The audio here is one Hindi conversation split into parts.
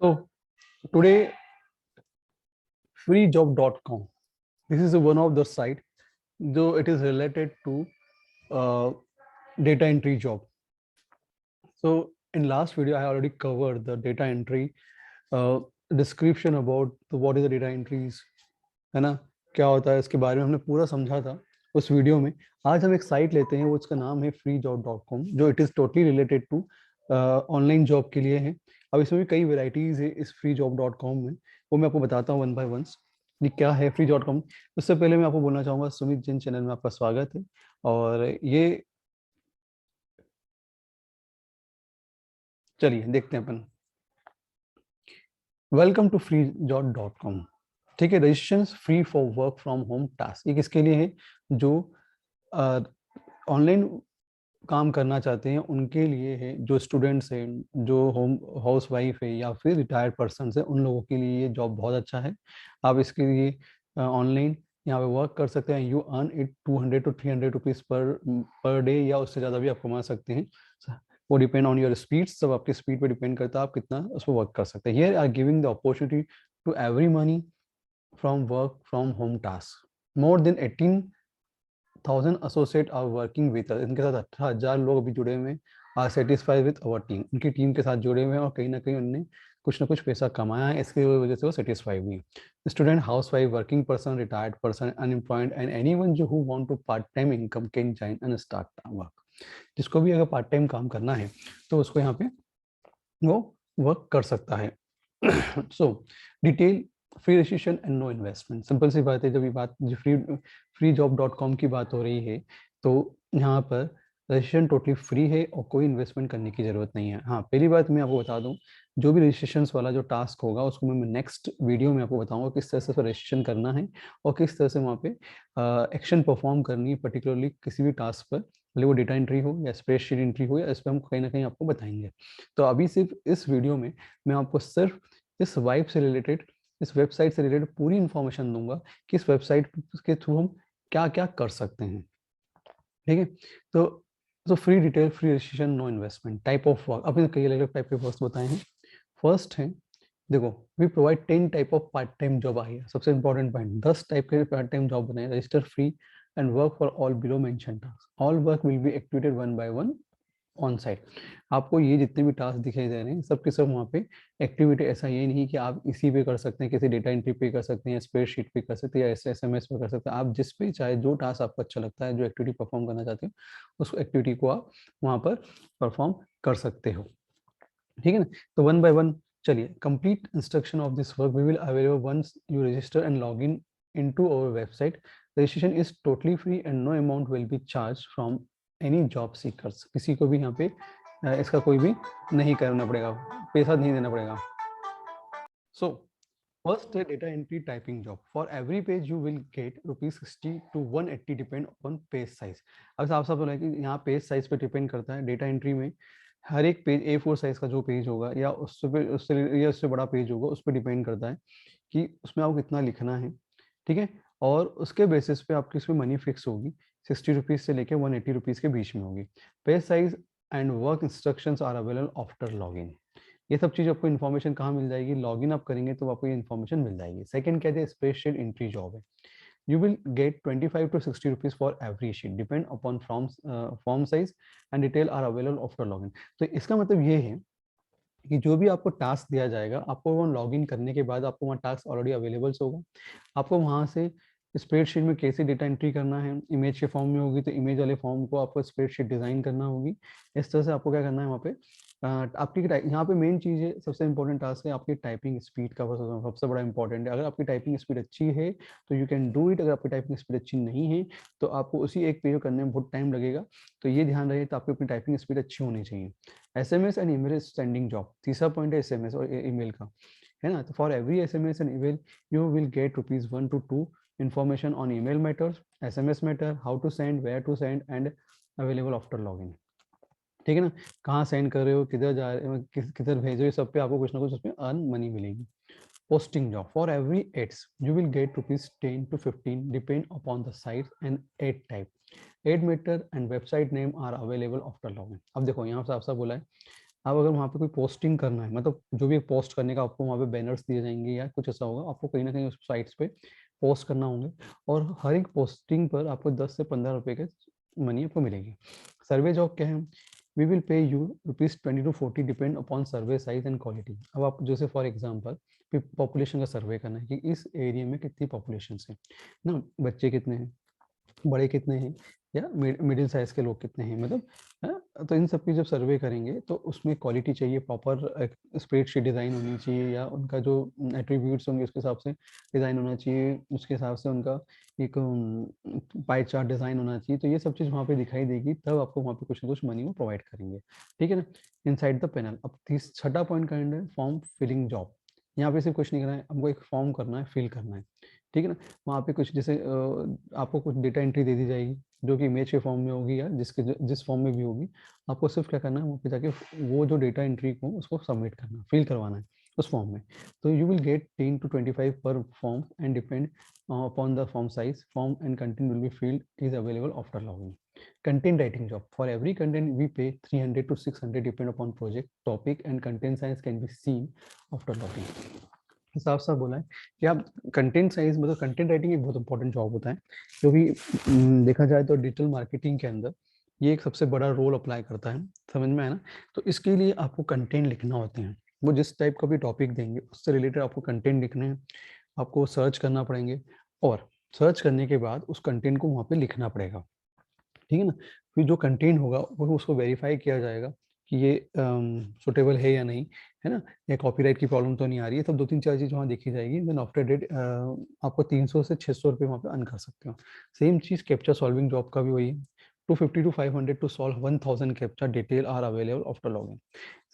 So today freejob.com, this is one of the site though it is related to data entry job. So in last video I already covered the data entry description about what is the data entries, है ना, क्या होता है इसके बारे में हमने पूरा समझा था उस वीडियो में। आज हम एक साइट लेते हैं, वो उसका नाम है freejob.com, जो it is totally related to online job के लिए है। अब इसमें भी कई वेराइटीज़ है इस freejob.com में, वो मैं आपको बताता हूँ वन बाय वन। ये क्या है free.com। उससे पहले मैं आपको बोलना चाहूँगा सुमित जैन चैनल में आपका स्वागत है। और ये चलिए देखते हैं अपन। Welcome to freejob.com। ठीक है, registration free for work from home task. ये किसके लिए है? जो ऑनलाइन काम करना चाहते हैं उनके लिए है, जो स्टूडेंट्स हैं, जो होम हाउस वाइफ है या फिर रिटायर्ड पर्सन है, उन लोगों के लिए ये जॉब बहुत अच्छा है। आप इसके लिए ऑनलाइन यहाँ पे वर्क कर सकते हैं। You earn it 200 to 300 rupees per day, या उससे ज़्यादा भी आप कमा सकते हैं। वो डिपेंड ऑन योर स्पीड, सब आपकी स्पीड पे डिपेंड करता है आप कितना उस पर वर्क कर सकते हैं। Here are giving the opportunity to every money from work from home task. More than 18,000 associate are working with us. इनके साथ 18,000 लोग अभी जुड़े हुए हैं। Are satisfied with our team, उनकी टीम के साथ जुड़े हुए हैं और कहीं ना कहीं उनने कुछ ना कुछ पैसा कमाया है, इसकी वजह से वो सेटिस्फाई हुई। Student, housewife, working person, retired person, unemployed and anyone जो who want to part time income can join and start work. जिसको भी अगर पार्ट टाइम काम करना है तो उसको यहाँ पे वो वर्क कर सकता है। So detail, free registration and no investment. Simple सी बात है, जब ये बात freejob.com की बात हो रही है तो यहाँ पर रजिस्ट्रेशन टोटली फ्री है और कोई इन्वेस्टमेंट करने की ज़रूरत नहीं है। हाँ, पहली बात मैं आपको बता दूँ, जो भी रजिस्ट्रेशन वाला जो टास्क होगा उसको मैं नेक्स्ट वीडियो में आपको बताऊंगा किस तरह से रजिस्ट्रेशन करना है और किस तरह से वहाँ पे एक्शन परफॉर्म करनी है, पर्टिकुलरली किसी भी टास्क पर, भले वो डेटा एंट्री हो या स्प्रेडशीट एंट्री हो, या इस पर हम कहीं ना कहीं आपको बताएंगे। तो अभी सिर्फ इस वीडियो में मैं आपको सिर्फ इस वाइब से रिलेटेड, इस वेबसाइट से रिलेटेड पूरी इंफॉर्मेशन दूंगा कि इस वेबसाइट के थ्रू हम क्या क्या कर सकते हैं। ठीक है, तो free detail, free registration, no investment. Type of work, अपने कई अलग अलग टाइप के वर्क बताए हैं। फर्स्ट है, देखो, we provide 10 type of part time job आई है। सबसे इंपॉर्टेंट पॉइंट, 10 टाइप के पार्ट टाइम जॉब बनाए, register free and work for all below mention task. All work will be activated one by one on site. आपको ये जितने भी टास्क दिखाई दे रहे हैं सबके सब वहाँ पे एक्टिविटी, ऐसा ये नहीं कि आप इसी पे कर सकते हैं, किसी डेटा एंट्री पे कर सकते हैं, या स्प्रेडशीट पे कर सकते हैं, या SMS पे कर सकते हैं। आप जिस पे चाहे, जो टास्क आपको अच्छा लगता है, जो एक्टिविटी परफॉर्म करना चाहते हो, उस एक्टिविटी को आप वहाँ पर परफॉर्म कर सकते हो। ठीक है ना, तो वन बाय वन चलिए। Complete instruction of this work we will available once you register and log in into our website. Registration is totally free and no amount will be charge from any job seekers. किसी को भी यहाँ पे इसका कोई भी नहीं करना पड़ेगा, पैसा नहीं देना पड़ेगा। सो फर्स्ट है data entry typing job. For every page you will gate ₹60 to 180 depend upon page size. अब साफ साफ बोला है कि यहाँ पेज साइज पे डिपेंड करता है। डेटा एंट्री में हर एक पेज A4 साइज का जो पेज होगा, या उससे बड़ा पेज होगा, उस पर डिपेंड करता है कि उसमें आपको कितना लिखना है। ठीक है, और उसके बेसिस पे आपकी इसमें मनी फिक्स होगी, 60 रुपीज़ से लेकर 180 रुपीज़ के बीच में होगी। Page size and work instructions are available after login. ये सब चीज़ आपको इन्फॉर्मेशन कहाँ मिल जाएगी? लॉगिन आप करेंगे तो आपको ये इन्फॉर्मेशन मिल जाएगी। सेकंड कहते हैं स्प्रेडशीट एंट्री जॉब है। You will get 25 to 60 rupees for every sheet, depend upon form size and detail are available after login। तो इसका मतलब ये है कि जो भी आपको टास्क दिया जाएगा, आपको वो लॉगिन करने के बाद आपको वहाँ टास्क ऑलरेडी अवेलेबल होगा। आपको वहाँ से स्प्रेडशीट में कैसे डेटा एंट्री करना है, इमेज के फॉर्म में होगी तो इमेज वाले फॉर्म को आपको स्प्रेडशीट डिज़ाइन करना होगी। इस तरह से आपको क्या करना है वहाँ पे आपकी यहाँ पे मेन चीज़ है, सबसे इंपॉर्टेंट टास्क है आपकी टाइपिंग स्पीड का। सबसे बड़ा इंपॉर्टेंट है, अगर आपकी टाइपिंग स्पीड अच्छी है तो यू कैन डू इट। अगर आपकी टाइपिंग स्पीड अच्छी नहीं है तो आपको उसी एक पेज करने में बहुत टाइम लगेगा। तो ये ध्यान रहे, तो आपकी अपनी टाइपिंग स्पीड अच्छी होनी चाहिए। SMS and email sending job, तीसरा पॉइंट है SMS और ईमेल का, है ना। तो for every SMS and email you will gate ₹1 to 2 information on email matters, SMS matter, how to send, where to send and available after login। ठीक है ना, कहाँ सेंड कर रहे हो, किधर जा रहे हो, किधर भेज रहे हो, सब पे आपको कुछ ना कुछ उसमें अर्न मनी मिलेगी। Posting job, for every ads you will get ₹10 to 15 depend upon the size and ad type. Ad matter and website name are available after login. अब देखो यहाँ से आपसे बोला है आप अगर वहाँ पे कोई पोस्टिंग करना है, मतलब जो भी पोस्ट करने का आपको वहाँ पे बैनर्स दिए जाएंगे या कुछ ऐसा होगा, आपको कहीं ना कहीं उस साइट्स पे पोस्ट करना होंगे, और हर एक पोस्टिंग पर आपको 10 से 15 रुपए के मनी आपको मिलेगी। सर्वे जॉब क्या है, we will pay you ₹20 to 40 depend upon survey size and quality. अब आप जैसे फॉर एग्जांपल पॉपुलेशन का सर्वे करना है कि इस एरिया में कितनी पॉपुलेशन है ना, बच्चे कितने हैं, बड़े कितने हैं, या मिडिल साइज के लोग कितने हैं, मतलब तो इन सब की जब सर्वे करेंगे तो उसमें क्वालिटी चाहिए, प्रॉपर स्प्रेडशीट डिज़ाइन होनी चाहिए, या उनका जो एट्रीब्यूट्स होंगे उसके हिसाब से डिज़ाइन होना चाहिए, उसके हिसाब से उनका एक पाई चार्ट डिज़ाइन होना चाहिए। तो ये सब चीज़ वहाँ पे दिखाई देगी, तब आपको वहाँ पे कुछ ना कुछ मनी वो प्रोवाइड करेंगे, ठीक है ना। इनसाइड द पैनल, अब छठा पॉइंट का है फॉर्म फिलिंग जॉब। यहाँ पे सिर्फ कुछ नहीं करना है, हमको एक फॉर्म करना है, फिल करना है, ठीक है ना। वहाँ पे कुछ जैसे आपको कुछ डेटा एंट्री दे दी जाएगी जो कि इमेज के फॉर्म में होगी या जिस फॉर्म में भी होगी। आपको सिर्फ क्या करना है, वहाँ पे जाके वो जो डेटा एंट्री को उसको सबमिट करना, फिल करवाना है उस फॉर्म में। तो you will get 10 to 25 per form and depend upon the form size, form and content will be field is available after logging. Content writing job, for every content we pay 300 to 600 depend upon project topic and content size can be seen after logging. साफ साफ बोला है कि आप कंटेंट साइज, मतलब कंटेंट राइटिंग एक बहुत इंपॉर्टेंट जॉब होता है, जो भी देखा जाए तो डिजिटल मार्केटिंग के अंदर ये एक सबसे बड़ा रोल अप्लाई करता है, समझ में आया ना। तो इसके लिए आपको कंटेंट लिखना होते हैं, वो जिस टाइप का भी टॉपिक देंगे उससे रिलेटेड आपको कंटेंट लिखने हैं, आपको सर्च करना पड़ेंगे, और सर्च करने के बाद उस कंटेंट को वहाँ पे लिखना पड़ेगा, ठीक है ना। फिर जो कंटेंट होगा वो उसको वेरीफाई किया जाएगा कि ये सुटेबल है या नहीं, है ना, या कॉपीराइट की प्रॉब्लम तो नहीं आ रही है। तब 2-3-4 चीज़ वहाँ देखी जाएगी, देन आफ्टर डेट आपको 300 से 600 रुपये वहाँ पे अर्न कर सकते हो। सेम चीज़ कैप्चा सॉल्विंग जॉब का भी वही है, 250 to 500 to solve 1000 captcha detail are available after logging.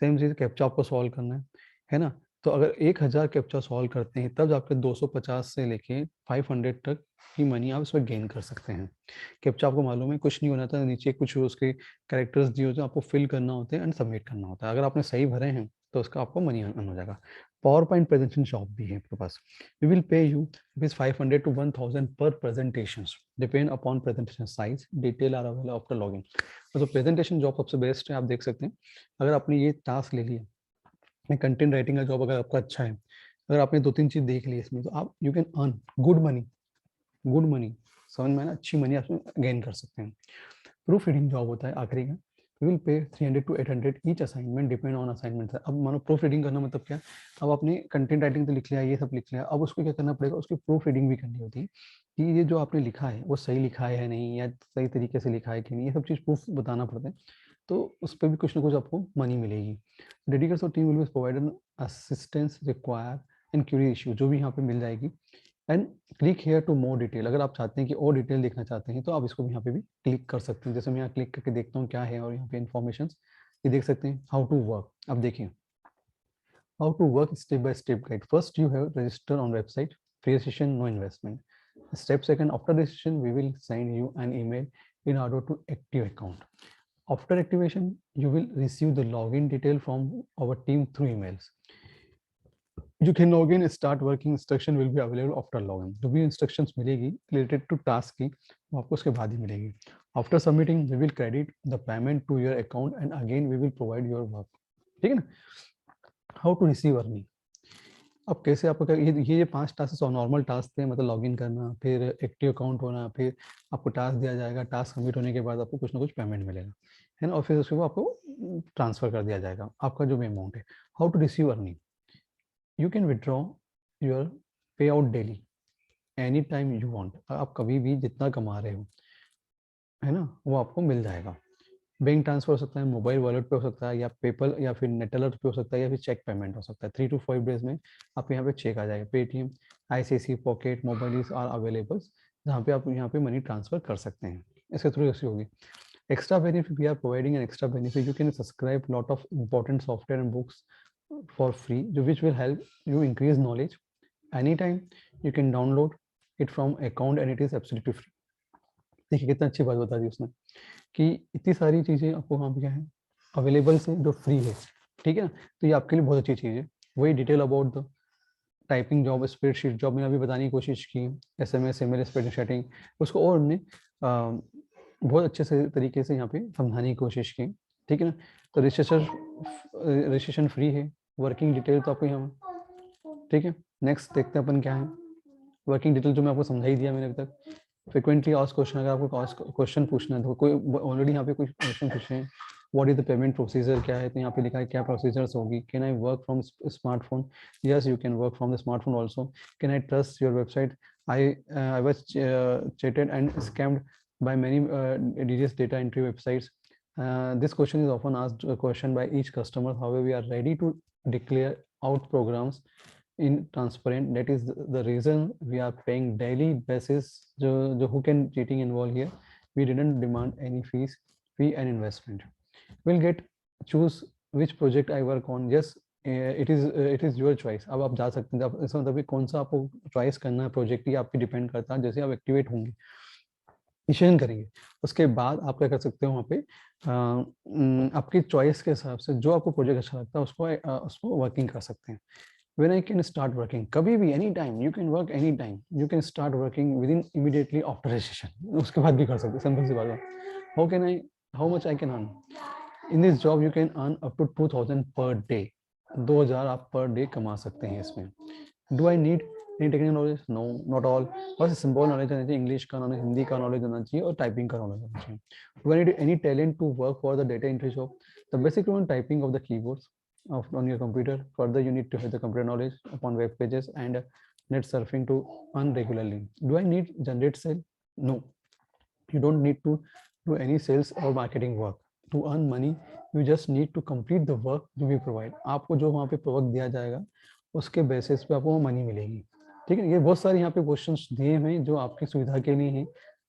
Same चीज़ कैप्चा आपको सॉल्व करना है ना। तो अगर 1000 कैप्चा सॉल्व करते हैं तब जाके 250 से लेके 500 तक की मनी आप इसमें गेन कर सकते हैं। कैप्चा आपको मालूम है कुछ नहीं होना था, नीचे कुछ उसके कैरेक्टर्स दिए होते हैं, आपको फिल करना होते हैं एंड सबमिट करना होता है। अगर आपने सही भरे हैं तो उसका आपको मनी अर्न हो जाएगा। पावर पॉइंट प्रेजेंटेशन शॉप भी है आपके पास, we will pay you ₹500 to 1000 पर presentation depend upon presentation size, detail are available after logging. तो प्रेजेंटेशन जॉब सबसे बेस्ट है, आप देख सकते हैं। अगर आपने ये टास्क ले लिया, कंटेंट राइटिंग का जॉब अगर आपका अच्छा है, अगर आपने 2-3 चीज देख ली इसमें, तो आप you can earn good money, good money, समझ में ना, अच्छी मनी आप गेन कर सकते हैं। प्रूफ रीडिंग जॉब होता है आखिरी का, वी विल पे 300 to 800 each assignment depend on assignment. अब मानो प्रूफ रीडिंग करना मतलब क्या, अब आपने कंटेंट राइटिंग तो लिख लिया, ये सब लिख लिया, अब उसको क्या करना पड़ेगा, उसकी प्रूफ रीडिंग भी करनी होती है कि ये जो आपने लिखा है वो सही लिखा है नहीं, या सही तरीके से लिखा है कि नहीं, ये सब चीज़ प्रूफ बताना पड़ता है। तो उस पर भी कुछ ना कुछ आपको मनी मिलेगी। Dedicated team will be provided assistance require and query issue, जो भी यहाँ पे मिल जाएगी। And click here to more detail, अगर आप चाहते हैं कि और डिटेल देखना चाहते हैं तो आप इसको भी यहाँ पे भी क्लिक कर सकते हैं। जैसे मैं यहाँ क्लिक करके देखता हूँ क्या है, और यहाँ पे इन्फॉर्मेशन ये देख सकते हैं। हाउ टू वर्क, अब देखिए how to work step by step guide. First you have register on website, free session, no investment. Step second, after registration we will send you an email in order to active account. After activation, you will receive the login detail from our team through emails. You can log in, start working, instruction will be available after login. जो भी instructions मिलेगी related to task की, वो आपको उसके बाद ही मिलेगी। After submitting, we will credit the payment to your account and again we will provide your work. ठीक है ना? How to receive earning? अब कैसे आपको ये 5 टास्क नॉर्मल टास्क थे, मतलब लॉगिन करना, फिर एक्टिव अकाउंट होना, फिर आपको टास्क दिया जाएगा, टास्क सबमिट होने के बाद आपको कुछ ना कुछ पेमेंट मिलेगा, है ना, और फिर उसके बाद आपको ट्रांसफर कर दिया जाएगा आपका जो भी अमाउंट है। How to receive earning, you can withdraw your pay out daily any time you want, आप कभी भी जितना कमा रहे हो, है ना, वो आपको मिल जाएगा। बैंक ट्रांसफर हो सकता है, मोबाइल वॉलेट पे हो सकता है, या पेपल या फिर नेट अलर्ट पे हो सकता है, या फिर चेक पेमेंट हो सकता है। 3 to 5 डेज में आपके यहाँ पे चेक आ जाएगा। Paytm, ICICI pocket, mobile are available, जहाँ पे आप यहाँ पे मनी ट्रांसफर कर सकते हैं। इसके थ्रू ऐसी होगी। Extra benefit, we are providing an extra benefit, you can subscribe lot of important software and books for free, जो which will help you increase knowledge any time. You can download it from account and it is absolutely free. देखिए कितना अच्छी बात बता दी उसने कि इतनी सारी चीज़ें आपको वहाँ पे क्या है अवेलेबल से, जो फ्री है, ठीक है ना। तो ये आपके लिए बहुत अच्छी चीज़ है। वही detail about the typing job, spreadsheet job मैंने अभी बताने की कोशिश की, SMS ईमेल स्प्रेडशीटिंग, उसको और हमने बहुत अच्छे से तरीके से यहाँ पे समझाने की कोशिश की, ठीक है ना। तो रजिस्ट्रेशन फ्री है, वर्किंग डिटेल तो आपको यहाँ, ठीक है। नेक्स्ट देखते हैं अपन क्या है। वर्किंग डिटेल जो मैं आपको समझा ही दिया मैंने अभी तक। फ्रिक्वेंटली आस्क्ड क्वेश्चन, अगर आपको क्वेश्चन पूछना है तो कोई ऑलरेडी यहाँ पे कुछ क्वेश्चन पूछे हैं, what is the payment procedure क्या है, तो यहाँ पे लिखा है क्या प्रोसीजर्स होगी। Can I work from smartphone, yes you can work from the smartphone also. Can I trust your website, I was cheated and scammed by many DDS data entry websites. This question is often asked a question by each customer. However, we are ready to declare out programs in transparent. That is the reason we are paying daily basis. The who can cheating involved here? We didn't demand any fee and investment. We'll get choose which project I work on. Yes, it is your choice. अब आप जा सकते हैं, इसका मतलब कौन सा आपको चॉइस करना है प्रोजेक्ट, ये आपकी डिपेंड करता है। जैसे आप एक्टिवेट होंगे, डिसीजन करेंगे, उसके बाद आप क्या कर सकते हो वहाँ पे आपकी चॉइस के हिसाब से जो आपको प्रोजेक्ट अच्छा लगता है उसको वर्किंग कर सकते हैं। When I can start working, कभी भी any time, you can work any time, you can start working with in immediately after registration, उसके बाद भी कर सकते हैं, सिंपल सी बात है। How much I can earn in this job, you can earn up to 2000 per day, 2000 आप पर डे कमा सकते हैं इसमें। Do I need any technical knowledge? No, not all. बस सिंपल नॉलेज होना चाहिए, इंग्लिश का नॉलेज, हिंदी का नॉलेज होना चाहिए और टाइपिंग का नॉलेज होना चाहिए। Do I need any talent to work for the data entry job? The basic typing of the keyboards on your computer. Further, you need to have the computer knowledge upon web pages and net surfing to earn regularly. Do I need generate sale? No, you don't need to do any sales or marketing work to earn money. You just need to complete the work to be provide. आपको जो वहाँ पे वर्क दिया जाएगा उसके बेसिस पे आपको मनी मिलेगी, ठीक है। ये बहुत सारे यहाँ पे क्वेश्चंस दिए हैं जो आपकी सुविधा के लिए हैं,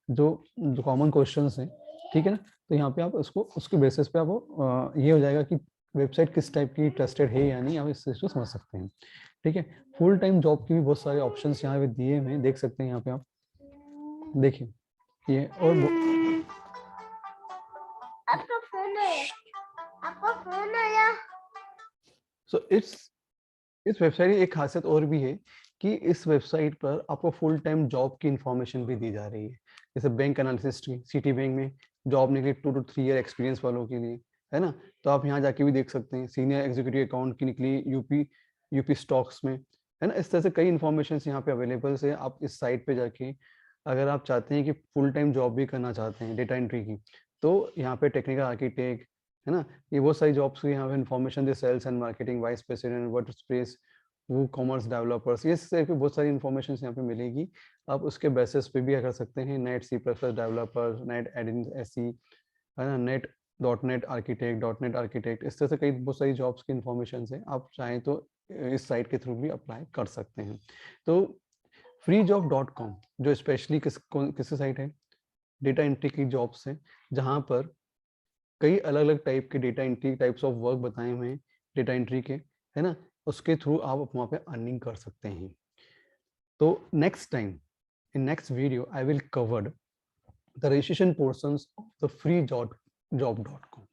जो कॉमन क्वेश्चंस हैं, ठीक है ना। तो यहाँ पे आप उसको उसके बेसिस पे आपको ये हो जाएगा कि वेबसाइट किस टाइप की ट्रस्टेड है या नहीं, आप इस चीज़ को समझ सकते हैं, ठीक है। फुल टाइम जॉब की भी बहुत सारे ऑप्शंस यहाँ पे दिए हुए हैं, देख सकते हैं यहाँ पे आप देखिए ये। और आपका फोन आया। सो इस वेबसाइट की एक खासियत और भी है कि इस वेबसाइट पर आपको फुल टाइम जॉब की इंफॉर्मेशन भी दी जा रही है। जैसे बैंक एनालिसिस्ट की, सिटी बैंक में जॉब निकली 2 to 3 ईयर एक्सपीरियंस वालों के लिए, है ना। तो आप यहाँ जाके भी देख सकते हैं। सीनियर एग्जीक्यूटिव अकाउंट की निकली यूपी स्टॉक्स में, है ना। इस तरह से कई इन्फॉर्मेशन यहाँ पे अवेलेबल है। आप इस साइट पे जाके अगर आप चाहते हैं कि फुल टाइम जॉब भी करना चाहते हैं डेटा एंट्री की, तो यहाँ पे टेक्निकल आर्किटेक्ट, है ना, ये बहुत सारी जॉब्स की यहाँ पे इन्फॉर्मेशन दे, sales and marketing vice president, word space, WooCommerce developers, ये टाइप की बहुत सारी इन्फॉर्मेशन यहाँ पे मिलेगी। आप उसके बेसिस पे भी कर सकते हैं। Net C plus plus developer, net admin SE, है ना, नेट आर्किटेक्ट, इस तरह से कई बहुत सारी जॉब्स की इन्फॉर्मेशन है। आप चाहें तो इस साइट के थ्रू भी अप्लाई कर सकते हैं। तो freejob.com जो स्पेशली किस साइट है, डेटा एंट्री की जॉब्स है, जहाँ पर कई अलग अलग टाइप के data entry types of work बताए हुए हैं डेटा एंट्री के, है ना। उसके थ्रू आप वहाँ पे अर्निंग कर सकते हैं। तो next time in next video I will covered the registration portions of the freejob.com,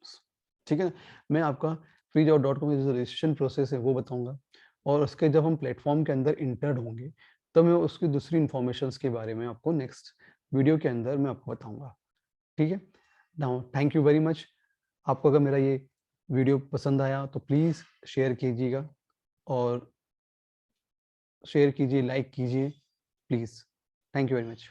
ठीक है। मैं आपका freejob.com जो रजिस्ट्रेशन प्रोसेस है वो बताऊंगा, और उसके जब हम प्लेटफॉर्म के अंदर इंटर्ड होंगे तो मैं उसकी दूसरी इन्फॉर्मेशंस के बारे में आपको नेक्स्ट वीडियो के अंदर मैं आपको बताऊंगा, ठीक है। Now thank you very much. आपको अगर मेरा ये वीडियो पसंद आया तो प्लीज़ शेयर कीजिएगा, और शेयर कीजिए, लाइक कीजिए please. Thank you very much.